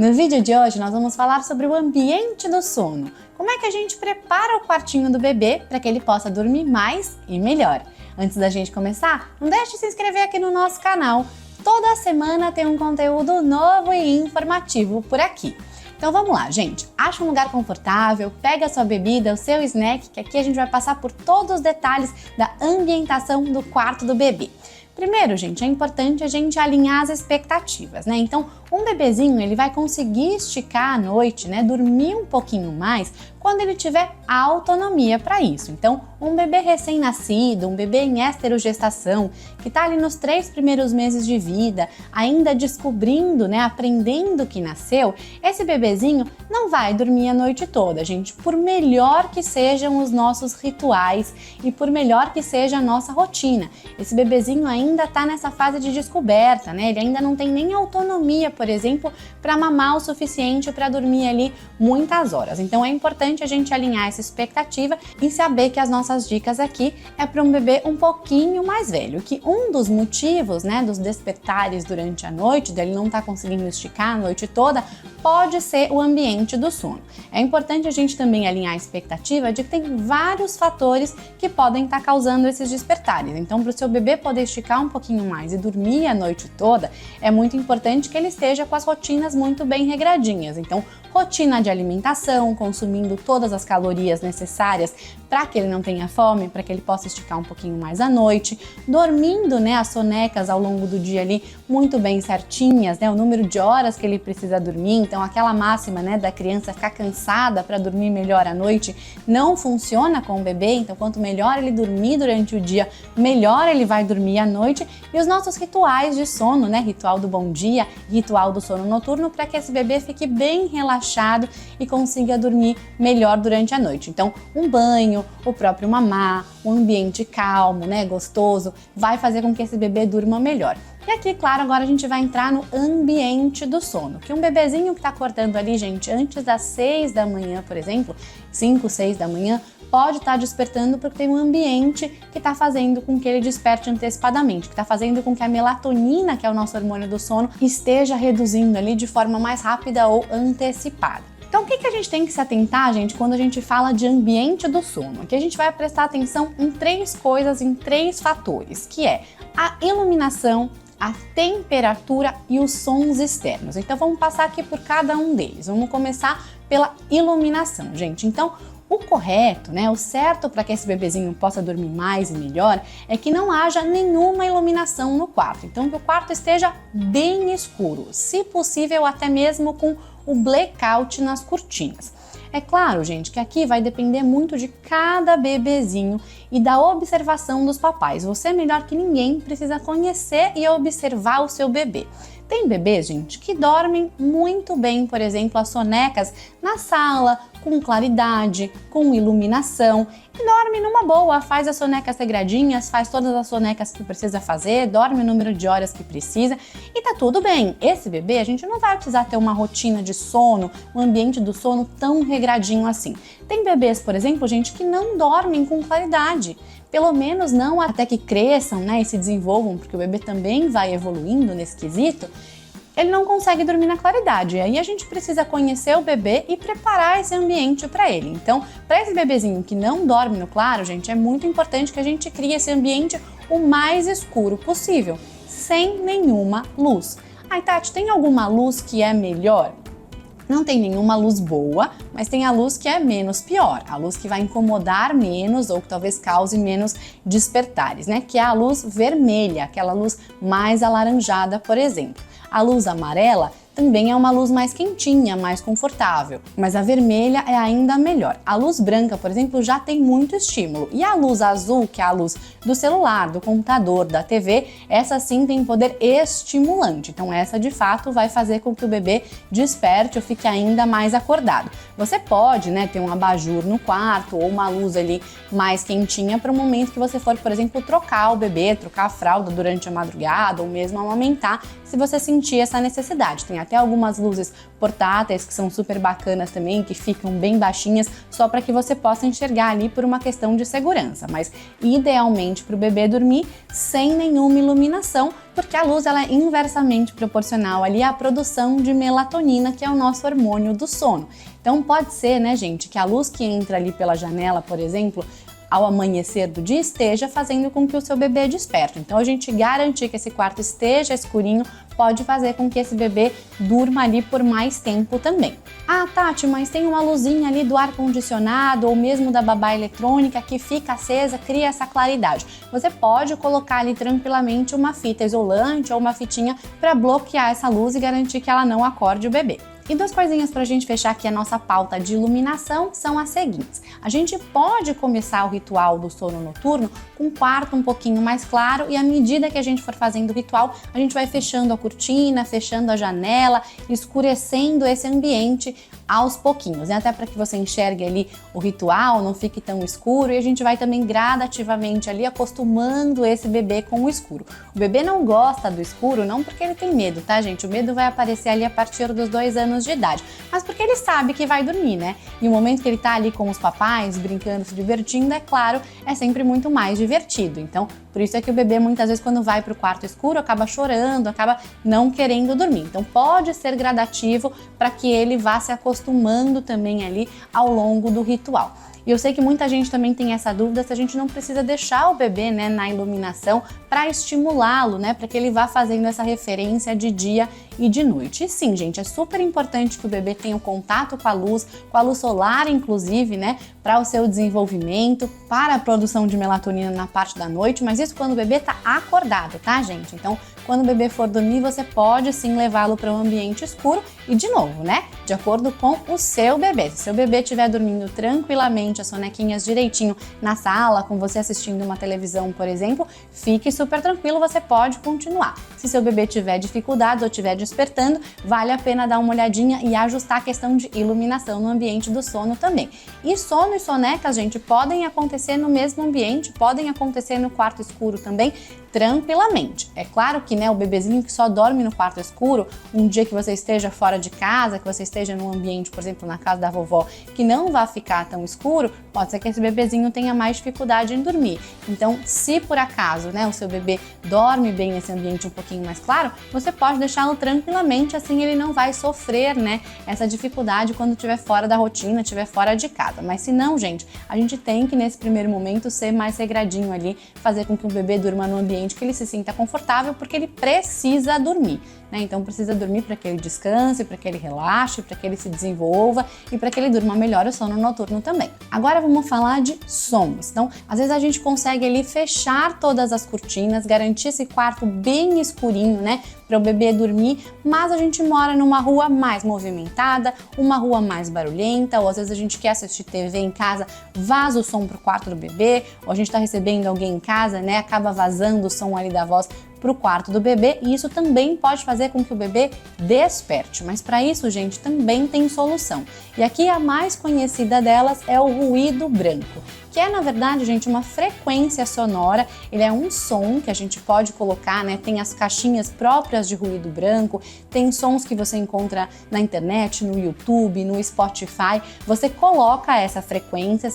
No vídeo de hoje nós vamos falar sobre o ambiente do sono. Como é que a gente prepara o quartinho do bebê para que ele possa dormir mais e melhor. Antes da gente começar, não deixe de se inscrever aqui no nosso canal. Toda semana tem um conteúdo novo e informativo por aqui. Então vamos lá, gente. Acha um lugar confortável, pega a sua bebida, o seu snack, que aqui a gente vai passar por todos os detalhes da ambientação do quarto do bebê. Primeiro, gente, é importante a gente alinhar as expectativas, né? Então, um bebezinho, ele vai conseguir esticar à noite, né? Dormir um pouquinho mais quando ele tiver autonomia para isso. Então, um bebê recém-nascido, um bebê em esterogestação, que está ali nos 3 primeiros meses de vida, ainda descobrindo, né? Aprendendo que nasceu, esse bebezinho não vai dormir a noite toda, gente. Por melhor que sejam os nossos rituais e por melhor que seja a nossa rotina, esse bebezinho ainda está nessa fase de descoberta, né? Ele ainda não tem nem autonomia, por exemplo, para mamar o suficiente para dormir ali muitas horas. Então é importante a gente alinhar essa expectativa e saber que as nossas dicas aqui é para um bebê um pouquinho mais velho, que um dos motivos, né, dos despertares durante a noite, dele não estar conseguindo esticar a noite toda, pode ser o ambiente do sono. É importante a gente também alinhar a expectativa de que tem vários fatores que podem estar causando esses despertares. Então, para o seu bebê poder esticar um pouquinho mais e dormir a noite toda, é muito importante que ele esteja com as rotinas muito bem regradinhas. Então, rotina de alimentação, consumindo todas as calorias necessárias para que ele não tenha fome, para que ele possa esticar um pouquinho mais à noite, dormindo, né, as sonecas ao longo do dia ali muito bem certinhas, né, o número de horas que ele precisa dormir. Então, aquela máxima, né, da criança ficar cansada para dormir melhor à noite não funciona com o bebê. Então, quanto melhor ele dormir durante o dia, melhor ele vai dormir à noite. E os nossos rituais de sono, né, ritual do bom dia, ritual do sono noturno, para que esse bebê fique bem relaxado e consiga dormir melhor durante a noite. Então, um banho, o próprio mamar, um ambiente calmo, né, gostoso, vai fazer com que esse bebê durma melhor. E aqui, claro, agora a gente vai entrar no ambiente do sono, que um bebezinho que está acordando ali, gente, antes das 6 da manhã, por exemplo, 5, 6 da manhã, pode estar despertando porque tem um ambiente que está fazendo com que ele desperte antecipadamente, que está fazendo com que a melatonina, que é o nosso hormônio do sono, esteja reduzindo ali de forma mais rápida ou antecipada. Então, o que a gente tem que se atentar, gente, quando a gente fala de ambiente do sono? Aqui a gente vai prestar atenção em 3 coisas, em 3 fatores, que é a iluminação, a temperatura e os sons externos. Então, vamos passar aqui por cada um deles. Vamos começar pela iluminação, gente. Então, o correto, né, o certo para que esse bebezinho possa dormir mais e melhor é que não haja nenhuma iluminação no quarto. Então, que o quarto esteja bem escuro, se possível até mesmo com o blackout nas cortinas. É claro, gente, que aqui vai depender muito de cada bebezinho e da observação dos papais. Você, melhor que ninguém, precisa conhecer e observar o seu bebê. Tem bebês, gente, que dormem muito bem, por exemplo, as sonecas na sala, com claridade, com iluminação, e dorme numa boa, faz as sonecas regradinhas, faz todas as sonecas que precisa fazer, dorme o número de horas que precisa e tá tudo bem. Esse bebê, a gente não vai precisar ter uma rotina de sono, um ambiente do sono tão regradinho assim. Tem bebês, por exemplo, gente, que não dormem com claridade. Pelo menos não até que cresçam, né, e se desenvolvam, porque o bebê também vai evoluindo nesse quesito, ele não consegue dormir na claridade. E aí a gente precisa conhecer o bebê e preparar esse ambiente para ele. Então, para esse bebezinho que não dorme no claro, gente, é muito importante que a gente crie esse ambiente o mais escuro possível, sem nenhuma luz. Ai, Tati, tem alguma luz que é melhor? Não tem nenhuma luz boa, mas tem a luz que é menos pior, a luz que vai incomodar menos ou que talvez cause menos despertares, né? Que é a luz vermelha, aquela luz mais alaranjada, por exemplo. A luz amarela também é uma luz mais quentinha, mais confortável, mas a vermelha é ainda melhor. A luz branca, por exemplo, já tem muito estímulo, e a luz azul, que é a luz do celular, do computador, da TV, essa sim tem poder estimulante. Então essa de fato vai fazer com que o bebê desperte ou fique ainda mais acordado. Você pode, né, ter um abajur no quarto ou uma luz ali mais quentinha para o momento que você for, por exemplo, trocar o bebê, trocar a fralda durante a madrugada ou mesmo amamentar, se você sentir essa necessidade. Tem até algumas luzes portáteis que são super bacanas também, que ficam bem baixinhas, só para que você possa enxergar ali por uma questão de segurança, mas idealmente para o bebê dormir sem nenhuma iluminação, porque a luz ela é inversamente proporcional ali à produção de melatonina, que é o nosso hormônio do sono. Então pode ser, né, gente, que a luz que entra ali pela janela, por exemplo, ao amanhecer do dia esteja fazendo com que o seu bebê desperte. Então a gente garantir que esse quarto esteja escurinho pode fazer com que esse bebê durma ali por mais tempo também. Ah, Tati, mas tem uma luzinha ali do ar-condicionado ou mesmo da babá eletrônica que fica acesa, cria essa claridade. Você pode colocar ali tranquilamente uma fita isolante ou uma fitinha para bloquear essa luz e garantir que ela não acorde o bebê. E duas coisinhas para a gente fechar aqui a nossa pauta de iluminação são as seguintes. A gente pode começar o ritual do sono noturno com um quarto um pouquinho mais claro e à medida que a gente for fazendo o ritual, a gente vai fechando a cortina, fechando a janela, escurecendo esse ambiente aos pouquinhos, né? Até para que você enxergue ali o ritual, não fique tão escuro, e a gente vai também gradativamente ali acostumando esse bebê com o escuro. O bebê não gosta do escuro, não porque ele tem medo, tá, gente? O medo vai aparecer ali a partir dos 2 anos de idade, mas porque ele sabe que vai dormir, né? E o momento que ele tá ali com os papais, brincando, se divertindo, é claro, é sempre muito mais divertido. Então, por isso é que o bebê muitas vezes quando vai para o quarto escuro acaba chorando, acaba não querendo dormir. Então pode ser gradativo para que ele vá se acostumando também ali ao longo do ritual. E eu sei que muita gente também tem essa dúvida se a gente não precisa deixar o bebê, né, na iluminação para estimulá-lo, né, para que ele vá fazendo essa referência de dia e de noite. E sim, gente, é super importante que o bebê tenha um contato com a luz solar, inclusive, né, para o seu desenvolvimento, para a produção de melatonina na parte da noite, mas isso quando o bebê tá acordado, tá, gente? Então, quando o bebê for dormir, você pode sim levá-lo para um ambiente escuro e, de novo, né, de acordo com o seu bebê. Se seu bebê estiver dormindo tranquilamente, as sonequinhas direitinho na sala, com você assistindo uma televisão, por exemplo, fique super tranquilo, você pode continuar. Se seu bebê tiver dificuldades ou estiver despertando, vale a pena dar uma olhadinha e ajustar a questão de iluminação no ambiente do sono também. E sono e sonecas, gente, podem acontecer no mesmo ambiente, podem acontecer no quarto escuro também, tranquilamente. É claro que, né, o bebezinho que só dorme no quarto escuro, um dia que você esteja fora de casa, que você esteja num ambiente, por exemplo, na casa da vovó, que não vai ficar tão escuro, pode ser que esse bebezinho tenha mais dificuldade em dormir. Então, se por acaso, né, o seu bebê dorme bem nesse ambiente um pouquinho mais claro, você pode deixá-lo tranquilamente, assim ele não vai sofrer, né, essa dificuldade quando estiver fora da rotina, estiver fora de casa. Mas se não, gente, a gente tem que nesse primeiro momento ser mais regradinho ali, fazer com que o bebê durma no ambiente que ele se sinta confortável, porque ele precisa dormir, né? Então precisa dormir para que ele descanse, para que ele relaxe, para que ele se desenvolva e para que ele durma melhor o sono noturno também. Agora vamos falar de sons. Então, às vezes a gente consegue ali fechar todas as cortinas, garantir esse quarto bem escurinho, né, para o bebê dormir, mas a gente mora numa rua mais movimentada, uma rua mais barulhenta, ou às vezes a gente quer assistir TV em casa, vaza o som pro quarto do bebê, ou a gente está recebendo alguém em casa, né, acaba vazando o som ali da voz para o quarto do bebê, e isso também pode fazer com que o bebê desperte, mas para isso, gente, também tem solução. E aqui a mais conhecida delas é o ruído branco, que é, na verdade, gente, uma frequência sonora. Ele é um som que a gente pode colocar, né? Tem as caixinhas próprias de ruído branco, tem sons que você encontra na internet, no YouTube, no Spotify. Você coloca essa frequência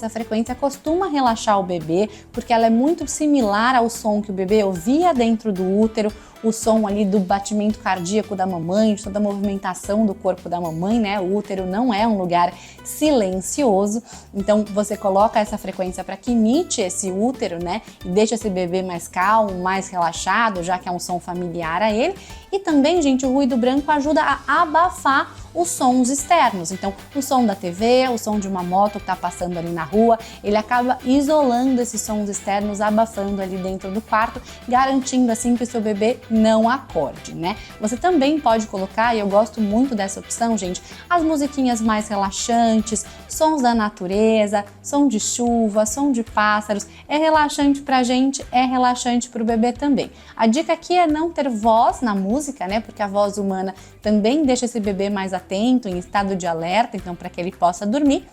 costuma relaxar o bebê, porque ela é muito similar ao som que o bebê ouvia dentro do útero, o som ali do batimento cardíaco da mamãe, de toda a movimentação do corpo da mamãe, né? O útero não é um lugar silencioso, então você coloca essa frequência para que imite esse útero, né? E deixa esse bebê mais calmo, mais relaxado, já que é um som familiar a ele. E também, gente, o ruído branco ajuda a abafar os sons externos. Então, o som da TV, o som de uma moto que está passando ali na rua, ele acaba isolando esses sons externos, abafando ali dentro do quarto, garantindo assim que o seu bebê não acorde, né? Você também pode colocar, e eu gosto muito dessa opção, gente, as musiquinhas mais relaxantes, sons da natureza, som de chuva, som de pássaros. É relaxante pra gente, é relaxante pro bebê também. A dica aqui é não ter voz na música, né? Porque a voz humana também deixa esse bebê mais atento, em estado de alerta, então para que ele possa dormir.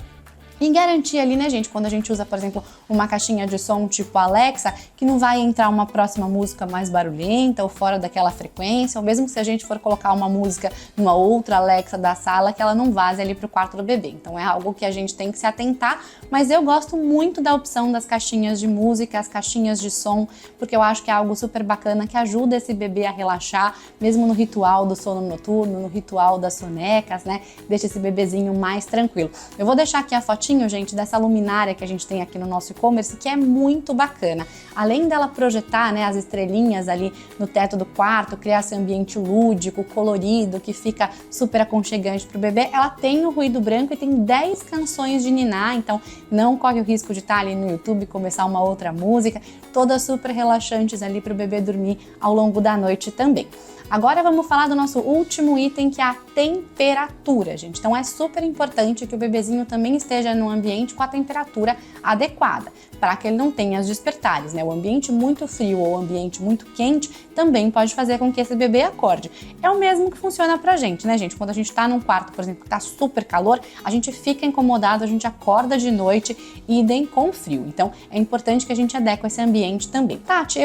E garantir ali, né, gente, quando a gente usa, por exemplo, uma caixinha de som tipo Alexa, que não vai entrar uma próxima música mais barulhenta ou fora daquela frequência, ou mesmo se a gente for colocar uma música numa outra Alexa da sala, que ela não vaze ali pro quarto do bebê. Então é algo que a gente tem que se atentar, mas eu gosto muito da opção das caixinhas de música, as caixinhas de som, porque eu acho que é algo super bacana que ajuda esse bebê a relaxar, mesmo no ritual do sono noturno, no ritual das sonecas, né? Deixa esse bebezinho mais tranquilo. Eu vou deixar aqui a fotinho, gente, dessa luminária que a gente tem aqui no nosso e-commerce, que é muito bacana. Além dela projetar, né, as estrelinhas ali no teto do quarto, criar esse ambiente lúdico, colorido, que fica super aconchegante para o bebê, ela tem o ruído branco e tem 10 canções de ninar, então não corre o risco de estar ali no YouTube e começar uma outra música, todas super relaxantes ali para o bebê dormir ao longo da noite também. Agora vamos falar do nosso último item, que é a temperatura, gente. Então é super importante que o bebezinho também esteja num ambiente com a temperatura adequada, para que ele não tenha as despertares, né? O ambiente muito frio ou o ambiente muito quente também pode fazer com que esse bebê acorde. É o mesmo que funciona pra gente, né, gente? Quando a gente tá num quarto, por exemplo, que tá super calor, a gente fica incomodado, a gente acorda de noite, idem com frio. Então é importante que a gente adeque esse ambiente também. Tati,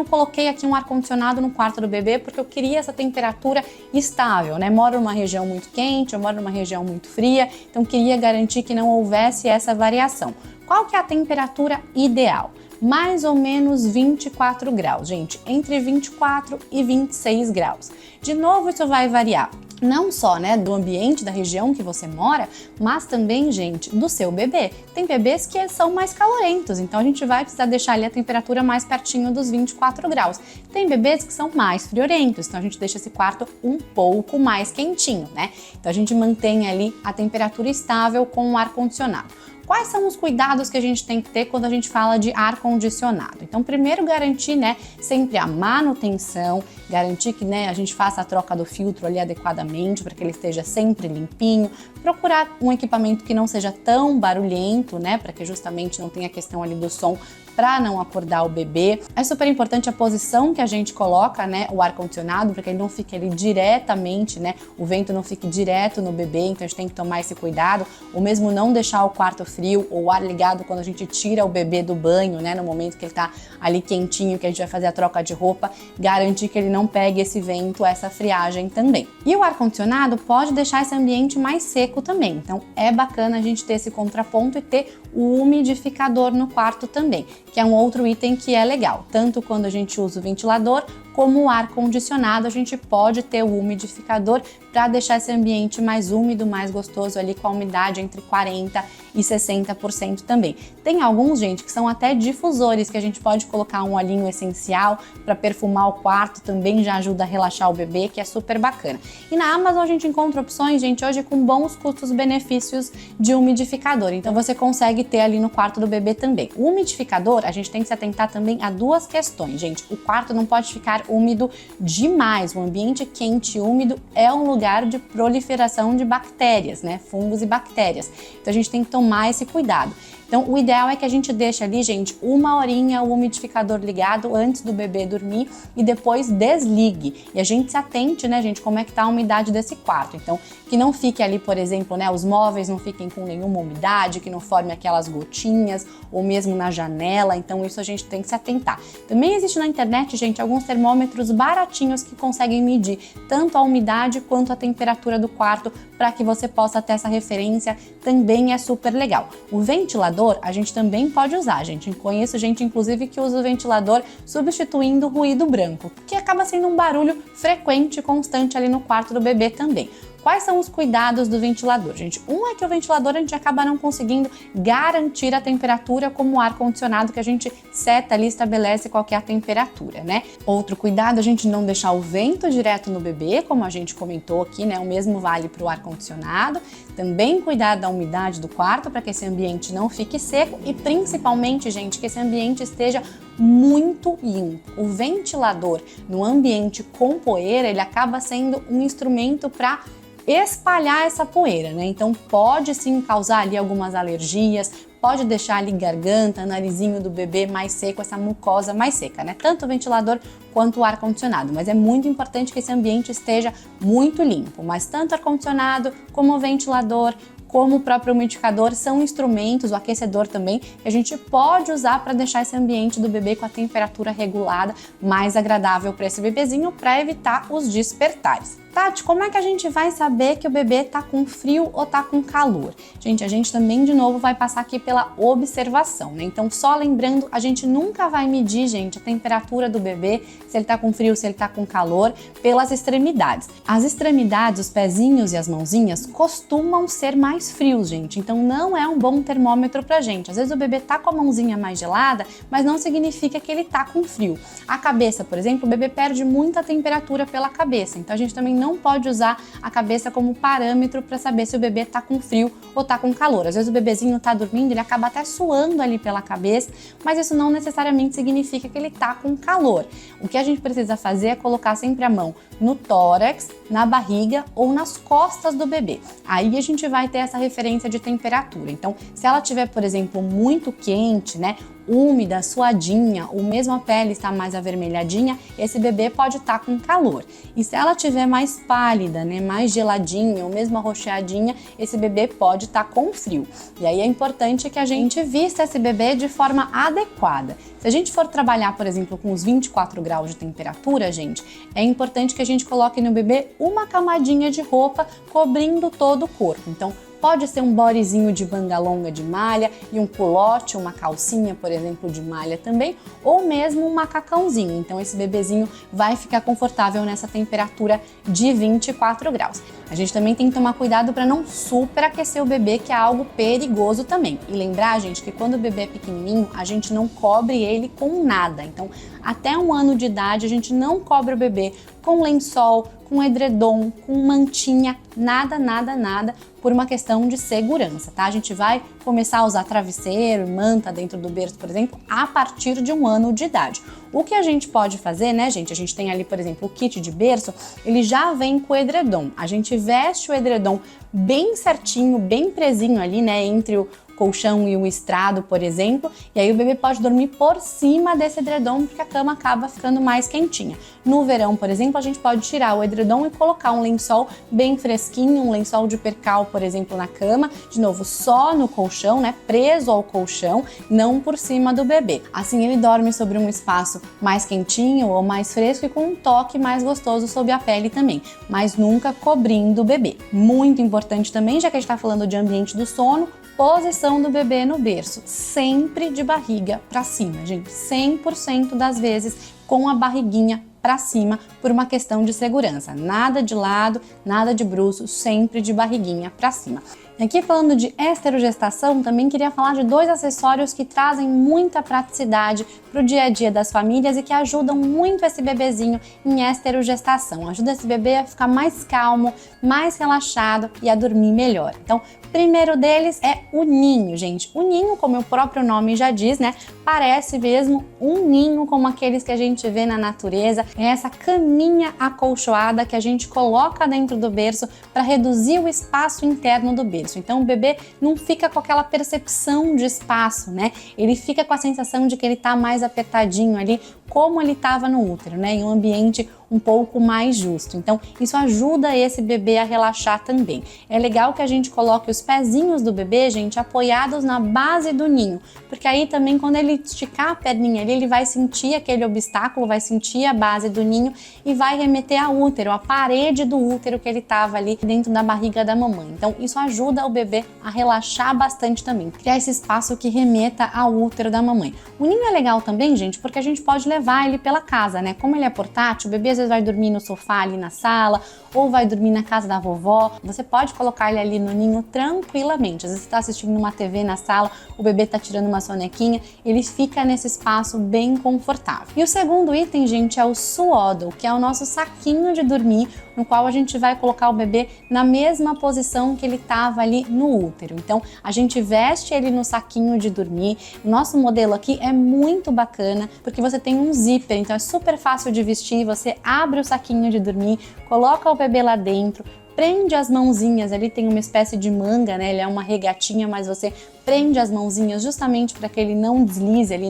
coloquei aqui um ar-condicionado no quarto do bebê porque eu queria essa temperatura estável, né? Moro numa região muito quente, eu moro numa região muito fria, então queria garantir que não houvesse essa variação. Qual que é a temperatura ideal? Mais ou menos 24 graus, gente, entre 24 e 26 graus. De novo, isso vai variar. Não só, né, do ambiente da região que você mora, mas também, gente, do seu bebê. Tem bebês que são mais calorentos, então a gente vai precisar deixar ali a temperatura mais pertinho dos 24 graus. Tem bebês que são mais friorentos, então a gente deixa esse quarto um pouco mais quentinho, né? Então a gente mantém ali a temperatura estável com o ar-condicionado. Quais são os cuidados que a gente tem que ter quando a gente fala de ar-condicionado? Então, primeiro, garantir, né, sempre a manutenção, garantir que, né, a gente faça a troca do filtro ali adequadamente para que ele esteja sempre limpinho, procurar um equipamento que não seja tão barulhento, né, para que justamente não tenha a questão ali do som para não acordar o bebê. É super importante a posição que a gente coloca, né, o ar-condicionado, para que ele não fique ali diretamente, né, o vento não fique direto no bebê, então a gente tem que tomar esse cuidado, ou mesmo não deixar o quarto frio ou o ar ligado quando a gente tira o bebê do banho, né, no momento que ele tá ali quentinho, que a gente vai fazer a troca de roupa, garantir que ele não pegue esse vento, essa friagem também. E o ar-condicionado pode deixar esse ambiente mais seco também, então é bacana a gente ter esse contraponto e ter o umidificador no quarto também, que é um outro item que é legal. Tanto quando a gente usa o ventilador, como o ar-condicionado, a gente pode ter o umidificador para deixar esse ambiente mais úmido, mais gostoso ali, com a umidade entre 40% e 60% também. Tem alguns, gente, que são até difusores, que a gente pode colocar um olhinho essencial para perfumar o quarto, também já ajuda a relaxar o bebê, que é super bacana. E na Amazon a gente encontra opções, gente, hoje com bons custos-benefícios de umidificador, então você consegue ter ali no quarto do bebê também. O umidificador, a gente tem que se atentar também a duas questões, gente. O quarto não pode ficar úmido demais. O ambiente quente e úmido é um lugar de proliferação de bactérias, né? Fungos e bactérias. Então a gente tem que tomar esse cuidado. Então, o ideal é que a gente deixe ali, gente, 1 horinha o umidificador ligado antes do bebê dormir e depois desligue. E a gente se atente, né, gente, como é que tá a umidade desse quarto. Então, que não fique ali, por exemplo, né, os móveis não fiquem com nenhuma umidade, que não forme aquelas gotinhas, ou mesmo na janela. Então, isso a gente tem que se atentar. Também existe na internet, gente, alguns termômetros baratinhos que conseguem medir tanto a umidade quanto a temperatura do quarto, para que você possa ter essa referência. Também é super legal. O ventilador a gente também pode usar, gente. Conheço gente, inclusive, que usa o ventilador substituindo o ruído branco, que acaba sendo um barulho frequente e constante ali no quarto do bebê também. Quais são os cuidados do ventilador, gente? Um é que o ventilador a gente acaba não conseguindo garantir a temperatura como o ar-condicionado, que a gente seta ali, estabelece qual que é a temperatura, né? Outro cuidado, a gente não deixar o vento direto no bebê, como a gente comentou aqui, né? O mesmo vale para o ar-condicionado. Também cuidar da umidade do quarto, para que esse ambiente não fique seco e principalmente, gente, que esse ambiente esteja muito limpo. O ventilador no ambiente com poeira, ele acaba sendo um instrumento para espalhar essa poeira, né? Então pode sim causar ali algumas alergias, pode deixar ali garganta, narizinho do bebê mais seco, essa mucosa mais seca, né? Tanto o ventilador quanto o ar-condicionado, mas é muito importante que esse ambiente esteja muito limpo, mas tanto o ar-condicionado como o ventilador, como o próprio umidificador, são instrumentos, o aquecedor também, que a gente pode usar para deixar esse ambiente do bebê com a temperatura regulada, mais agradável para esse bebezinho, para evitar os despertares. Tati, como é que a gente vai saber que o bebê tá com frio ou tá com calor? Gente, a gente também, de novo, vai passar aqui pela observação, né? Então, só lembrando, a gente nunca vai medir, gente, a temperatura do bebê, se ele tá com frio, se ele tá com calor, pelas extremidades. As extremidades, os pezinhos e as mãozinhas, costumam ser mais frios, gente. Então, não é um bom termômetro pra gente. Às vezes o bebê tá com a mãozinha mais gelada, mas não significa que ele tá com frio. A cabeça, por exemplo, o bebê perde muita temperatura pela cabeça. Então, a gente também não pode usar a cabeça como parâmetro para saber se o bebê tá com frio ou tá com calor. Às vezes o bebezinho tá dormindo, ele acaba até suando ali pela cabeça, mas isso não necessariamente significa que ele tá com calor. O que a gente precisa fazer é colocar sempre a mão no tórax, na barriga ou nas costas do bebê. Aí a gente vai ter essa referência de temperatura. Então, se ela tiver, por exemplo, muito quente, né, úmida, suadinha, ou mesmo a pele está mais avermelhadinha, esse bebê pode estar com calor. E se ela tiver mais pálida, né, mais geladinha, ou mesmo arroxeadinha, esse bebê pode estar com frio. E aí é importante que a gente vista esse bebê de forma adequada. Se a gente for trabalhar, por exemplo, com os 24 graus de temperatura, gente, é importante que a gente coloque no bebê uma camadinha de roupa cobrindo todo o corpo. Então, pode ser um bodyzinho de manga longa de malha e um culote, uma calcinha, por exemplo, de malha também, ou mesmo um macacãozinho. Então esse bebezinho vai ficar confortável nessa temperatura de 24 graus. A gente também tem que tomar cuidado para não superaquecer o bebê, que é algo perigoso também. E lembrar, gente, que quando o bebê é pequenininho, a gente não cobre ele com nada. Então, até 1 ano de idade, a gente não cobre o bebê com lençol, com edredom, com mantinha, nada, nada, nada, por uma questão de segurança, tá? A gente vai começar a usar travesseiro, manta dentro do berço, por exemplo, a partir de 1 ano de idade. O que a gente pode fazer, né, gente? A gente tem ali, por exemplo, o kit de berço, ele já vem com o edredom. A gente veste o edredom bem certinho, bem presinho ali, né, entre o colchão e o estrado, por exemplo, e aí o bebê pode dormir por cima desse edredom, porque a cama acaba ficando mais quentinha. No verão, por exemplo, a gente pode tirar o edredom e colocar um lençol bem fresquinho, um lençol de percal, por exemplo, na cama, de novo, só no colchão, né, preso ao colchão, não por cima do bebê. Assim ele dorme sobre um espaço mais quentinho ou mais fresco e com um toque mais gostoso sobre a pele também, mas nunca cobrindo o bebê. Muito importante também, já que a gente está falando de ambiente do sono, posição do bebê no berço, sempre de barriga para cima, gente, 100% das vezes com a barriguinha para cima por uma questão de segurança. Nada de lado, nada de bruço, sempre de barriguinha para cima. E aqui falando de esterogestação, também queria falar de 2 acessórios que trazem muita praticidade para o dia a dia das famílias e que ajudam muito esse bebezinho em esterogestação. Ajuda esse bebê a ficar mais calmo, mais relaxado e a dormir melhor. Então, primeiro deles é o ninho, gente. O ninho, como o próprio nome já diz, né, parece mesmo um ninho como aqueles que a gente vê na natureza. É essa caminha acolchoada que a gente coloca dentro do berço para reduzir o espaço interno do berço. Então o bebê não fica com aquela percepção de espaço, né? Ele fica com a sensação de que ele tá mais apertadinho ali, como ele estava no útero, né? Em um ambiente um pouco mais justo. Então, isso ajuda esse bebê a relaxar também. É legal que a gente coloque os pezinhos do bebê, gente, apoiados na base do ninho, porque aí também quando ele esticar a perninha ali, ele vai sentir aquele obstáculo, vai sentir a base do ninho e vai remeter ao útero, a parede do útero que ele estava ali dentro da barriga da mamãe. Então, isso ajuda o bebê a relaxar bastante também, criar esse espaço que remeta ao útero da mamãe. O ninho é legal também, gente, porque a gente pode levar ele pela casa, né? Como ele é portátil, o bebê às vezes vai dormir no sofá ali na sala ou vai dormir na casa da vovó. Você pode colocar ele ali no ninho tranquilamente. Às vezes você está assistindo uma TV na sala, o bebê está tirando uma sonequinha, ele fica nesse espaço bem confortável. E o segundo item, gente, é o swaddle, que é o nosso saquinho de dormir, no qual a gente vai colocar o bebê na mesma posição que ele estava ali no útero. Então, a gente veste ele no saquinho de dormir. O nosso modelo aqui é muito bacana, porque você tem um zíper, então é super fácil de vestir. Você abre o saquinho de dormir, coloca o bebê lá dentro, prende as mãozinhas, ali tem uma espécie de manga, né? Ele é uma regatinha, mas você prende as mãozinhas justamente para que ele não deslize, ele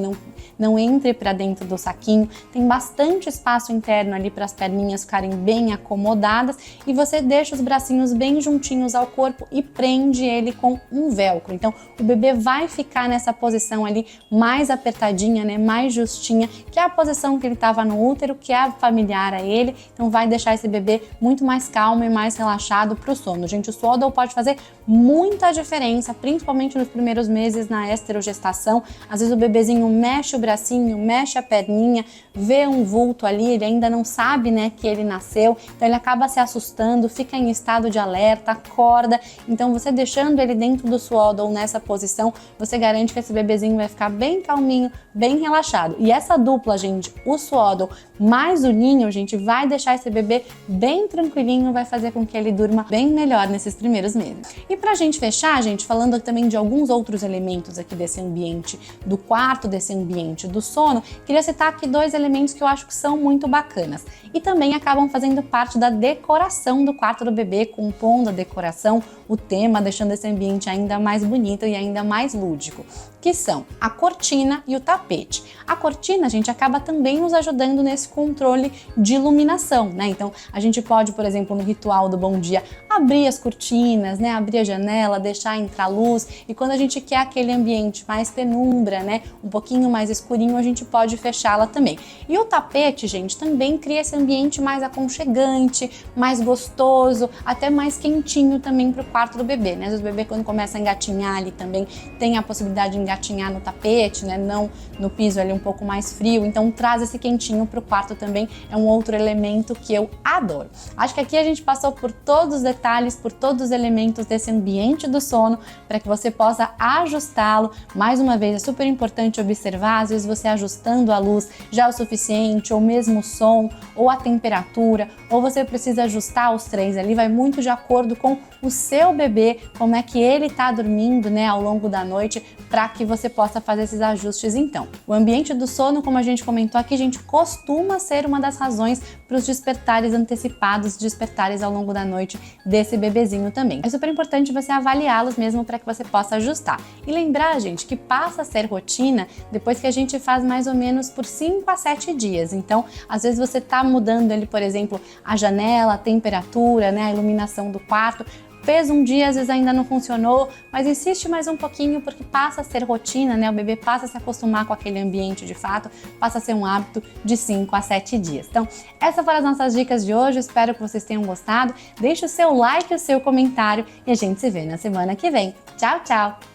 não entre para dentro do saquinho. Tem bastante espaço interno ali para as perninhas ficarem bem acomodadas e você deixa os bracinhos bem juntinhos ao corpo e prende ele com um velcro. Então o bebê vai ficar nessa posição ali mais apertadinha, né, mais justinha, que é a posição que ele estava no útero, que é familiar a ele. Então vai deixar esse bebê muito mais calmo e mais relaxado para o sono. Gente, o swaddle pode fazer muita diferença, principalmente nos primeiros meses na esterogestação. Às vezes o bebezinho mexe o bracinho, mexe a perninha, vê um vulto ali, ele ainda não sabe, né, que ele nasceu, então ele acaba se assustando, fica em estado de alerta, acorda. Então você deixando ele dentro do swaddle nessa posição, você garante que esse bebezinho vai ficar bem calminho, bem relaxado. E essa dupla, gente, o swaddle mais o ninho, gente, vai deixar esse bebê bem tranquilinho, vai fazer com que ele durma bem melhor nesses primeiros meses. E pra gente fechar, gente, falando também de alguns outros elementos aqui desse ambiente do quarto, desse ambiente do sono, queria citar aqui 2 elementos que eu acho que são muito bacanas e também acabam fazendo parte da decoração do quarto do bebê, compondo a decoração, o tema, deixando esse ambiente ainda mais bonito e ainda mais lúdico, que são a cortina e o tapete. A cortina, gente, acaba também nos ajudando nesse controle de iluminação, né? Então, a gente pode, por exemplo, no ritual do bom dia, abrir as cortinas, né? Abrir a janela, deixar entrar luz, e quando a gente quer aquele ambiente mais penumbra, né? Um pouquinho mais escurinho, a gente pode fechá-la também. E o tapete, gente, também cria esse ambiente mais aconchegante, mais gostoso, até mais quentinho também para o quarto do bebê, né? Às vezes o bebê, quando começa a engatinhar ali também, tem a possibilidade de engatinhar no tapete, né? Não no piso ali um pouco mais frio, então traz esse quentinho para o quarto também, é um outro elemento que eu adoro. Acho que aqui a gente passou por todos os detalhes, por todos os elementos desse ambiente do sono, para que você possa ajustá-lo. Mais uma vez, é super importante observar, às vezes você ajustando a luz já é o suficiente, ou mesmo o som, ou a temperatura, ou você precisa ajustar os 3 ali, vai muito de acordo com o seu bebê, como é que ele está dormindo, né, ao longo da noite, para que você possa fazer esses ajustes então. O ambiente do sono, como a gente comentou aqui, gente, costuma ser uma das razões para os despertares antecipados, despertares ao longo da noite desse bebezinho também. É super importante você avaliá-los mesmo para que você possa ajustar. E lembrar, gente, que passa a ser rotina depois que a gente faz mais ou menos por 5 a 7 dias. Então, às vezes você está mudando ali, por exemplo, a janela, a temperatura, né, a iluminação do quarto. Fez um dia, às vezes ainda não funcionou, mas insiste mais um pouquinho porque passa a ser rotina, né? O bebê passa a se acostumar com aquele ambiente de fato, passa a ser um hábito de 5 a 7 dias. Então, essas foram as nossas dicas de hoje, espero que vocês tenham gostado. Deixe o seu like e o seu comentário e a gente se vê na semana que vem. Tchau, tchau!